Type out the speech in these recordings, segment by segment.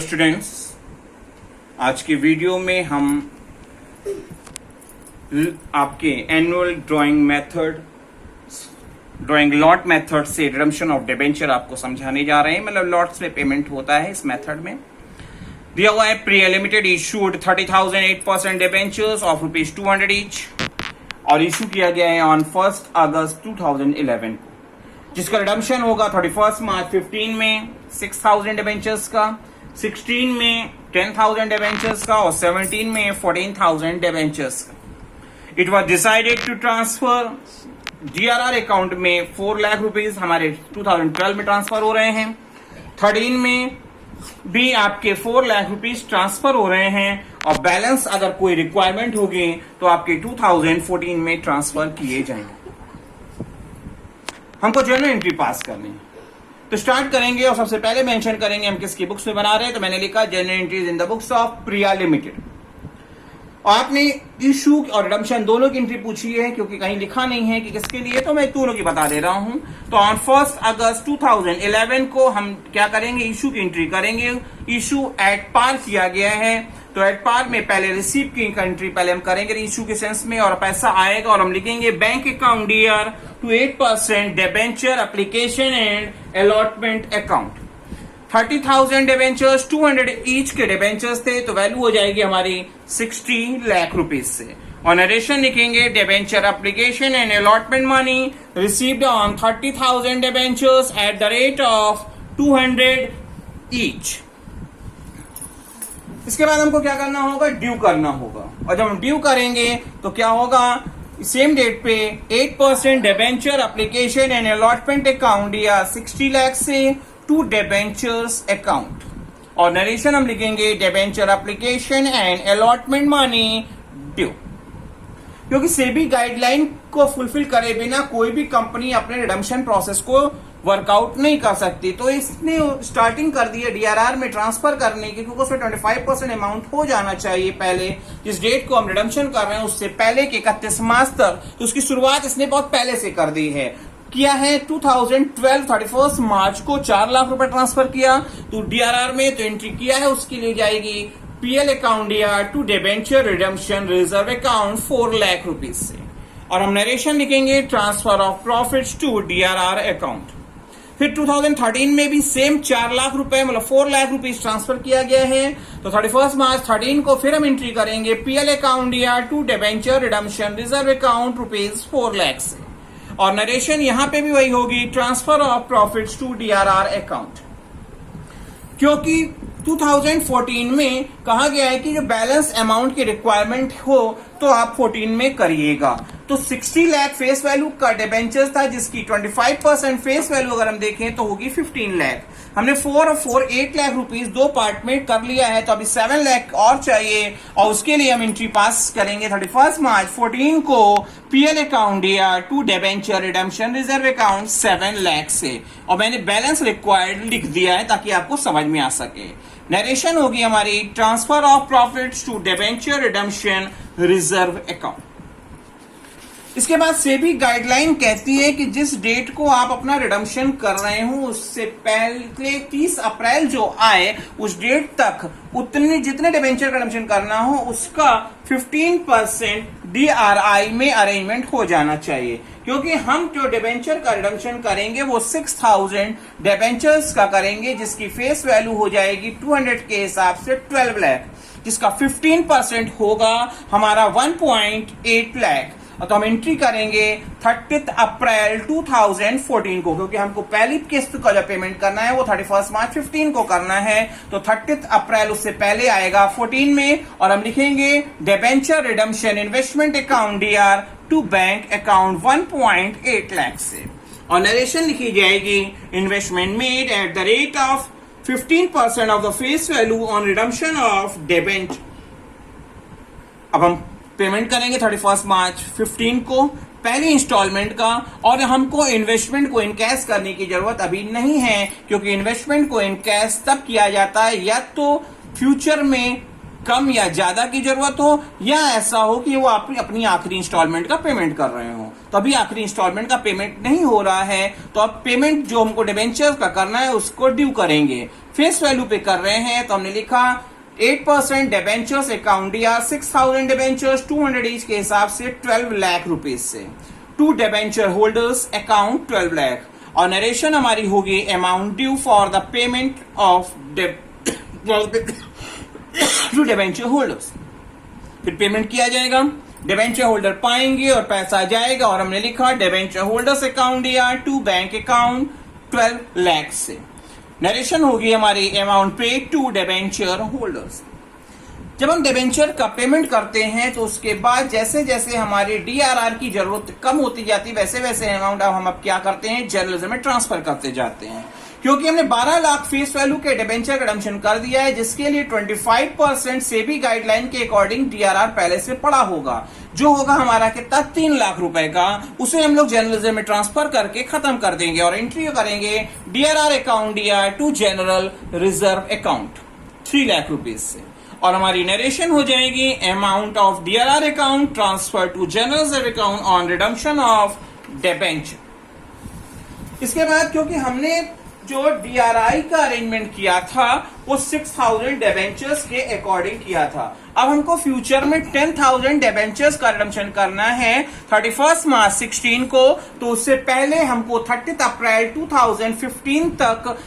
Students, आज की video में हम आपके annual drawing method, drawing lot method से रिडम्पशन ऑफ डिबेंचर आपको समझाने जा रहे हैं। मतलब लॉट्स में पेमेंट होता है इस मेथड में। दिया हुआ है pre limited issued 30,000 8% debentures of ₹200 each और इशू किया गया है ऑन 1 अगस्त 2011 को, जिसका रिडम्पशन होगा 31 मार्च 15 में 6,000 डिबेंचर्स का, 16 में 10,000 डिबेंचर्स का और 17 में 14,000 डिबेंचर्स का। It was decided to transfer DRR account में 4 लाख रुपीज हमारे 2012 में ट्रांसफर हो रहे हैं। 13 में भी आपके 4 लाख रुपीज ट्रांसफर हो रहे हैं और बैलेंस अगर कोई रिक्वायरमेंट होगी तो आपके 2014 में ट्रांसफर किए जाएंगे। हमको जर्नल एंट्री पास करनी है तो स्टार्ट करेंगे और सबसे पहले मेंशन करेंगे हम किसकी बुक्स में बना रहे हैं। तो मैंने लिखा journal entries in the books of Priya limited. और आपने इशू और रिडम्पशन दोनों की एंट्री पूछी है क्योंकि कहीं लिखा नहीं है कि किसके लिए, तो मैं दोनों की बता दे रहा हूं। तो ऑन 1 अगस्त 2011 को हम क्या करेंगे, इशू की एंट्री करेंगे। इशू एट पार किया गया है तो एट पार में पहले रिसीव की एंट्री पहले हम करेंगे इशू के सेंस में, और पैसा आएगा और हम लिखेंगे bank account DR to 8% debenture application and allotment account. 30,000 debentures 200 each के डिबेंचर्स थे तो वैल्यू हो जाएगी हमारी 60 लाख रुपीज से। और नरेशन लिखेंगे debenture application and allotment money received on 30,000 debentures eight the rate of 200 each. इसके बाद हमको क्या करना होगा, ड्यू करना होगा। और जब हम ड्यू करेंगे तो क्या होगा, सेम डेट पे 8% debenture application and allotment account या 60 लाख से टू डिबेंचर्स अकाउंट। और नरेशन हम लिखेंगे debenture application and allotment money due. क्योंकि सेबी गाइडलाइन को फुलफिल करे बिना कोई भी कंपनी अपने रिडम्पशन प्रोसेस को वर्कआउट नहीं कर सकती, तो इसने स्टार्टिंग कर दी है DRR में ट्रांसफर करने की, क्योंकि उसमें 25% अमाउंट हो जाना चाहिए पहले। जिस डेट को हम रिडम्पशन कर रहे हैं उससे पहले के 31 मार्च तक, तो उसकी शुरुआत इसने बहुत पहले से कर दी है। किया है 2012 31 मार्च को 4 लाख रुपए ट्रांसफर किया तो DRR में, तो एंट्री किया है उसके लिए जाएगी PL account DR to debenture redemption reserve account 4 lakh rupees से। और हम नरेशन लिखेंगे transfer of profits to DRR account. फिर 2013 में भी सेम 4 लाख रुपए मतलब 4 लाख रुपीज ट्रांसफर किया गया है तो 31 मार्च 13 को फिर हम एंट्री करेंगे PL account DR to debenture redemption reserve account ₹4 lakh से। और नरेशन यहां पे भी वही होगी transfer of profits to DRR account. क्योंकि 2014 में कहा गया है कि जो बैलेंस अमाउंट की रिक्वायरमेंट हो तो आप 14 में करिएगा। तो 60 लाख फेस वैल्यू का डिबेंचर्स था जिसकी 25% फेस वैल्यू अगर हम देखें तो होगी 15 लाख। हमने 4 और 4 8 लाख रुपीस दो पार्ट में कर लिया है तो अभी 7 लाख और चाहिए और उसके लिए हम एंट्री पास करेंगे 31 मार्च 14 को PL account DR to debenture redemption reserve account 7 lakh से। और मैंने बैलेंस रिक्वायर्ड लिख दिया है ताकि आपको समझ में आ सके। नरेशन होगी हमारी transfer of profits to debenture redemption reserve account. इसके बाद सेबी गाइडलाइन कहती है कि जिस डेट को आप अपना रिडम्पशन कर रहे हो उससे पहले 30 अप्रैल जो आए उस डेट तक उतने जितने डिबेंचर का रिडम्पशन करना हो उसका 15% DRI में अरेंजमेंट हो जाना चाहिए। क्योंकि हम जो डिबेंचर का रिडम्पशन करेंगे वो 6,000 डिबेंचर्स का करेंगे जिसकी फेस वैल्यू हो जाएगी 200 के हिसाब से 12 लाख, जिसका 15% होगा हमारा 1.8 लाख। तो हम एंट्री करेंगे 30 अप्रैल 2014 को, क्योंकि हमको पहली किस्त का जो पेमेंट करना है वो 31 मार्च 15 को करना है तो 30 अप्रैल उससे पहले आएगा 14 में। और हम लिखेंगे debenture redemption investment account DR to bank account 1.8 lakh से। और नरेशन लिखी जाएगी investment made at the rate of 15% of the face value on redemption of debenture. अब हम पेमेंट करेंगे 31 मार्च 15 को पहली इंस्टॉलमेंट का। और हमको इन्वेस्टमेंट को इनकैश करने की जरूरत अभी नहीं है क्योंकि इन्वेस्टमेंट को इनकैश तब किया जाता है या तो फ्यूचर में कम या ज्यादा की जरूरत हो या ऐसा हो कि वो आप अपनी आखिरी इंस्टॉलमेंट का पेमेंट कर रहे हो। तो अभी आखिरी इंस्टॉलमेंट का पेमेंट नहीं हो रहा है तो अब पेमेंट जो हमको डिबेंचर्स का करना है उसको ड्यू करेंगे। फेस वैल्यू पे कर रहे हैं तो हमने लिखा 8% डिबेंचर्स अकाउंट दिया 6000 डिबेंचर्स 200 ईच के हिसाब से 12 लाख रुपीज से to debenture holders account 12 lakh. और नरेशन हमारी होगी amount due for the payment of to debenture holders. फिर पेमेंट किया जाएगा, डिबेंचर होल्डर पाएंगे और पैसा जाएगा और हमने लिखा डिबेंचर होल्डर्स अकाउंट दिया टू बैंक अकाउंट 12 लाख से। नरेशन होगी हमारी अमाउंट पे टू डिबेंचर होल्डर्स। जब हम डिबेंचर का पेमेंट करते हैं तो उसके बाद जैसे जैसे हमारी डीआरआर की जरूरत कम होती जाती है वैसे वैसे अमाउंट अब क्या करते हैं जर्नलिज्म में ट्रांसफर करते जाते हैं। क्योंकि हमने 12 लाख फेस वैल्यू के डिबेंचर का रिडम्पशन कर दिया है जिसके लिए 25% सेबी गाइडलाइन के अकॉर्डिंग डीआरआर पहले से पड़ा होगा, जो होगा हमारा कितना 3 लाख रुपए का, उसे हम लोग जर्नलिज्म में ट्रांसफर करके खत्म कर देंगे और एंट्री करेंगे DRR account DR to general reserve account 3 lakh rupees से। और हमारी नरेशन हो जाएगी amount of DRR account transfer to general reserve account on redemption of debenture. इसके बाद क्योंकि हमने जो डीआरआई का अरेंजमेंट किया था वो 6000 डिबेंचर्स के अकॉर्डिंग किया था। अब हमको फ्यूचर में 10,000 डिबेंचर्स का रिडम्पशन करना है 31 मार्च 16 को, तो उससे पहले हमको 30 अप्रैल 2015 तक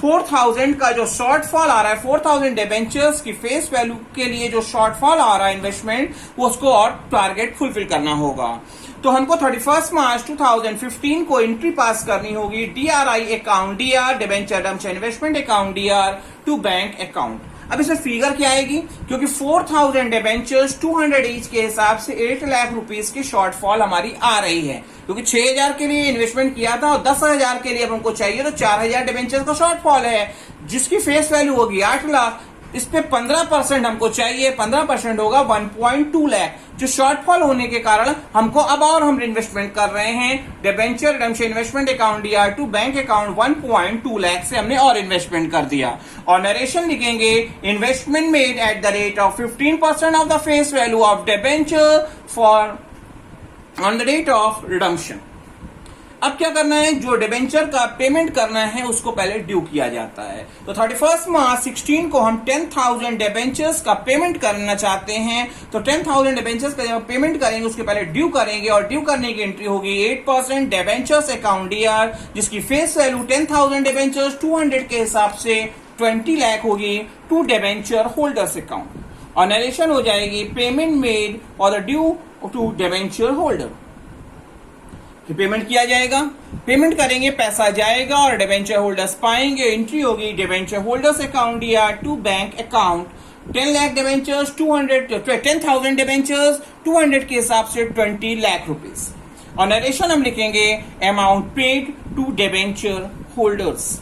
4000 का जो शॉर्टफॉल आ रहा है 4000 डिबेंचर्स की फेस वैल्यू के लिए जो शॉर्टफॉल आ रहा है इन्वेस्टमेंट वो उसको और टारगेट फुलफिल करना होगा। तो हमको 31 मार्च 2015 को एंट्री पास करनी होगी DRI account DR debenture redemption investment account DR to bank account. अब इसमें फिगर क्या आएगी, क्योंकि 4000 डिबेंचर्स 200 ईच के हिसाब से 8 लाख रुपीस की शॉर्टफॉल हमारी आ रही है, क्योंकि 6000 के लिए इन्वेस्टमेंट किया था और 10,000 के लिए अब हमको चाहिए तो 4000 डिबेंचर्स का शॉर्टफॉल है जिसकी फेस वैल्यू होगी 8 लाख। इस पे 15% हमको चाहिए, 15% होगा 1.2 लाख, जो शॉर्टफॉल होने के कारण हमको अब और हम इन्वेस्टमेंट कर रहे हैं debenture redemption investment account DR to bank account 1.2 lakh से हमने और इन्वेस्टमेंट कर दिया। और नरेशन लिखेंगे investment made at the rate of 15% of the face value of debenture for on the date of redemption. अब क्या करना है, जो डिबेंचर का पेमेंट करना है उसको पहले ड्यू किया जाता है। तो 31 मार्च 16 को हम 10,000 डिबेंचर्स का पेमेंट करना चाहते हैं, तो 10,000 डिबेंचर्स का जब पेमेंट करेंगे उसके पहले ड्यू करेंगे और ड्यू करने की एंट्री होगी 8% डिबेंचर्स अकाउंट डीआर जिसकी फेस वैल्यू 10,000 डिबेंचर्स 200 के हिसाब से 20 लाख होगी टू डिबेंचर होल्डर्स अकाउंट। और नरेशन हो जाएगी पेमेंट मेड और due to debenture holder. Payment किया जाएगा, पेमेंट करेंगे, पैसा जाएगा और डिबेंचर होल्डर्स पाएंगे। एंट्री होगी debenture holders account DR to bank account 10 lakh debentures 10,000 debentures 200 के हिसाब से 20 लाख रुपीस। और नरेशन हम लिखेंगे amount paid to debenture holders.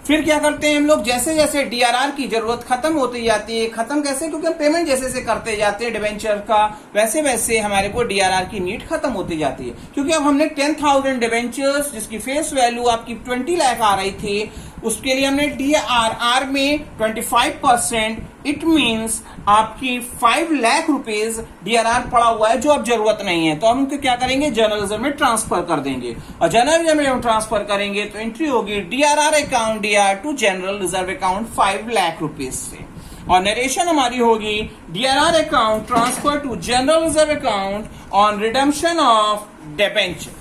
फिर क्या करते हैं हम लोग, जैसे जैसे डीआरआर की जरूरत खत्म होती जाती है, खत्म कैसे, क्योंकि हम पेमेंट जैसे जैसे करते जाते हैं डिबेंचर का वैसे वैसे हमारे को डीआरआर की नीड खत्म होती जाती है। क्योंकि अब हमने 10,000 डिबेंचर्स जिसकी फेस वैल्यू आपकी 20 लाख आ रही थी उसके लिए हमने डीआरआर में 25%, इट मीन्स आपकी 5 लाख रुपीज डीआरआर पड़ा हुआ है जो अब जरूरत नहीं है, तो हम क्या करेंगे जर्नलिज्म में ट्रांसफर कर देंगे। और जर्नलिज्म में हम ट्रांसफर करेंगे तो एंट्री होगी DRR account DR to general reserve account 5 lakh rupees से। और नरेशन हमारी होगी DRR account transfer to general reserve account on redemption of debenture.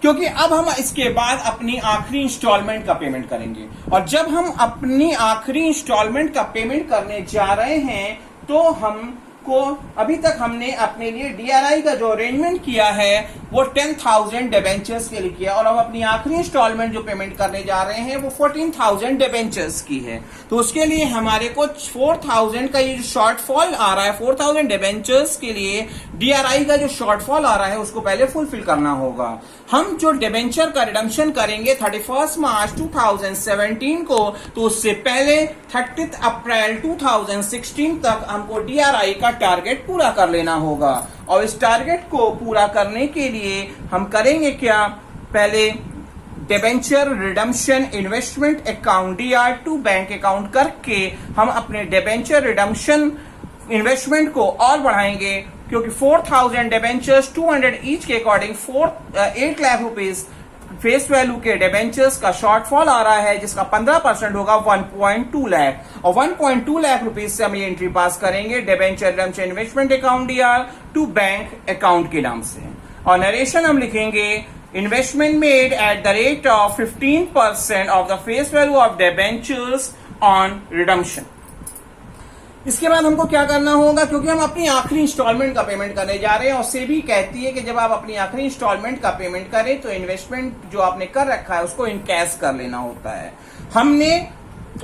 क्योंकि अब हम इसके बाद अपनी आखिरी इंस्टॉलमेंट का पेमेंट करेंगे और जब हम अपनी आखिरी इंस्टॉलमेंट का पेमेंट करने जा रहे हैं तो हमको अभी तक हमने अपने लिए डीआरआई का जो अरेंजमेंट किया है वो 10,000 डिबेंचर्स के लिए किया और अब अपनी आखिरी इंस्टॉलमेंट जो पेमेंट करने जा रहे हैं वो 14,000 डिबेंचर्स की है। तो उसके लिए हमारे को 4,000 का ये जो शॉर्टफॉल आ रहा है 4,000 डिबेंचर्स के लिए डीआरआई का जो शॉर्टफॉल आ रहा है उसको पहले फुलफिल करना होगा। हम जो डिबेंचर का रिडम्पशन करेंगे 31 मार्च 2017 को, तो उससे पहले 30 अप्रैल 2016 तक हमको डीआरआई का टारगेट पूरा कर लेना होगा। और इस टारगेट को पूरा करने के लिए हम करेंगे क्या, पहले debenture redemption investment account DR to bank account करके हम अपने डिबेंचर रिडम्पशन इन्वेस्टमेंट को और बढ़ाएंगे, क्योंकि 4,000 डिबेंचर्स 200 ईच के according 8 lakh rupees face value के डिबेंचर्स का शॉर्टफॉल आ रहा है जिसका 15% होगा 1.2 लाख और 1.2 लाख रुपीज से हम ये एंट्री पास करेंगे debenture redemption investment account DR to bank account के नाम से। और नरेशन हम लिखेंगे investment made at the rate of 15% of the face value of debentures on redemption. इसके बाद हमको क्या करना होगा, क्योंकि हम अपनी आखिरी इंस्टॉलमेंट का पेमेंट करने जा रहे हैं और सेबी कहती है कि जब आप अपनी आखिरी इंस्टॉलमेंट का पेमेंट करें तो इन्वेस्टमेंट जो आपने कर रखा है उसको इन कैश कर लेना होता है। हमने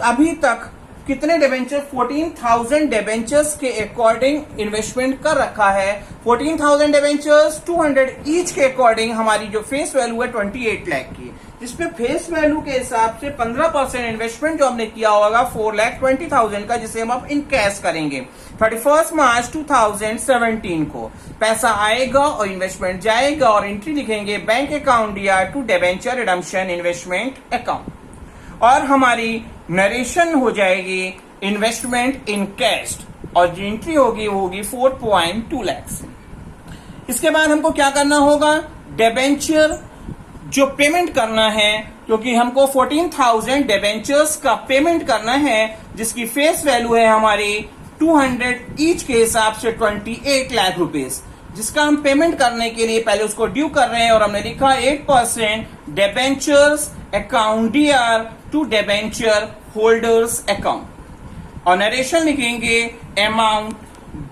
अभी तक कितने डिबेंचर 14,000 डिबेंचर्स के अकॉर्डिंग इन्वेस्टमेंट कर रखा है। 14,000 डिबेंचर्स 200 ईच के अकॉर्डिंग हमारी जो फेस वैल्यू है 28 लाख की, जिसपे फेस वैल्यू के हिसाब से 15% इन्वेस्टमेंट जो हमने किया होगा 4,20,000 का, जिसे हम अब इन कैश करेंगे 31 मार्च 2017 को। पैसा आएगा और इन्वेस्टमेंट जाएगा और एंट्री लिखेंगे bank account DR to debenture redemption investment account और हमारी नरेशन हो जाएगी इन्वेस्टमेंट इन कैश और जो एंट्री होगी वो होगी 4.2 लाख से। इसके बाद हमको क्या करना होगा, डिबेंचर जो पेमेंट करना है, क्योंकि हमको 14,000 डिबेंचर्स का पेमेंट करना है जिसकी फेस वैल्यू है हमारी 200 ईच के हिसाब से 28 लाख रुपीस, जिसका हम पेमेंट करने के लिए पहले उसको ड्यू कर रहे हैं और हमने लिखा 8% debentures account DR to debenture holders account और नरेशन लिखेंगे amount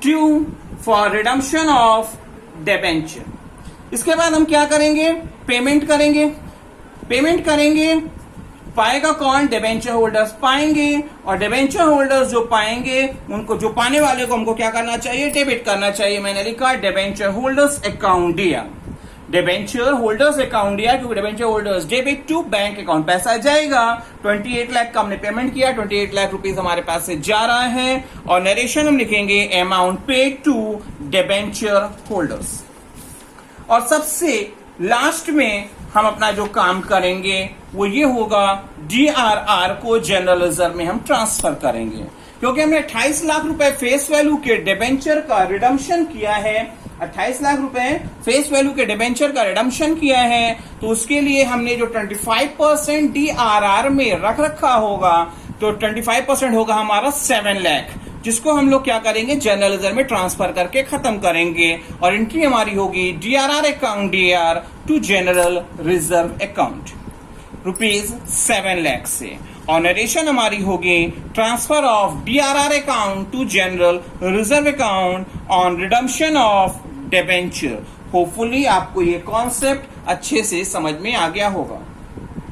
due for redemption of debenture. इसके बाद हम क्या करेंगे, पेमेंट करेंगे पाएगा कौन, डिबेंचर होल्डर्स पाएंगे और डिबेंचर होल्डर्स जो पाएंगे उनको, जो पाने वाले को हमको क्या करना चाहिए, डेबिट करना चाहिए। मैंने लिखा डिबेंचर होल्डर्स अकाउंट दिया, डिबेंचर होल्डर्स अकाउंट दिया क्योंकि debenture holders debit to bank account, पैसा जाएगा 28 लाख का हमने पेमेंट किया, 28 लाख रुपीस हमारे पास से जा रहा है और नरेशन हम लिखेंगे amount paid to debenture holders. और सबसे लास्ट में हम अपना जो काम करेंगे वो ये होगा, डीआरआर को जनरल रिजर्व में हम ट्रांसफर करेंगे क्योंकि हमने 28 लाख रुपए फेस वैल्यू के डिबेंचर का रिडम्पशन किया है, 28 लाख रुपए फेस वैल्यू के डिबेंचर का रिडम्पशन किया है, तो उसके लिए हमने जो 25% डीआरआर में रख रखा होगा तो 25% होगा हमारा 7 लाख, जिसको हम लोग क्या करेंगे, जनरल रिजर्व में ट्रांसफर करके खत्म करेंगे और एंट्री हमारी होगी DRR account DR to general reserve account ₹7 lakh से और नरेशन हमारी होगी transfer of DRR account to general reserve account on redemption of debenture. Hopefully आपको ये कॉन्सेप्ट अच्छे से समझ में आ गया होगा।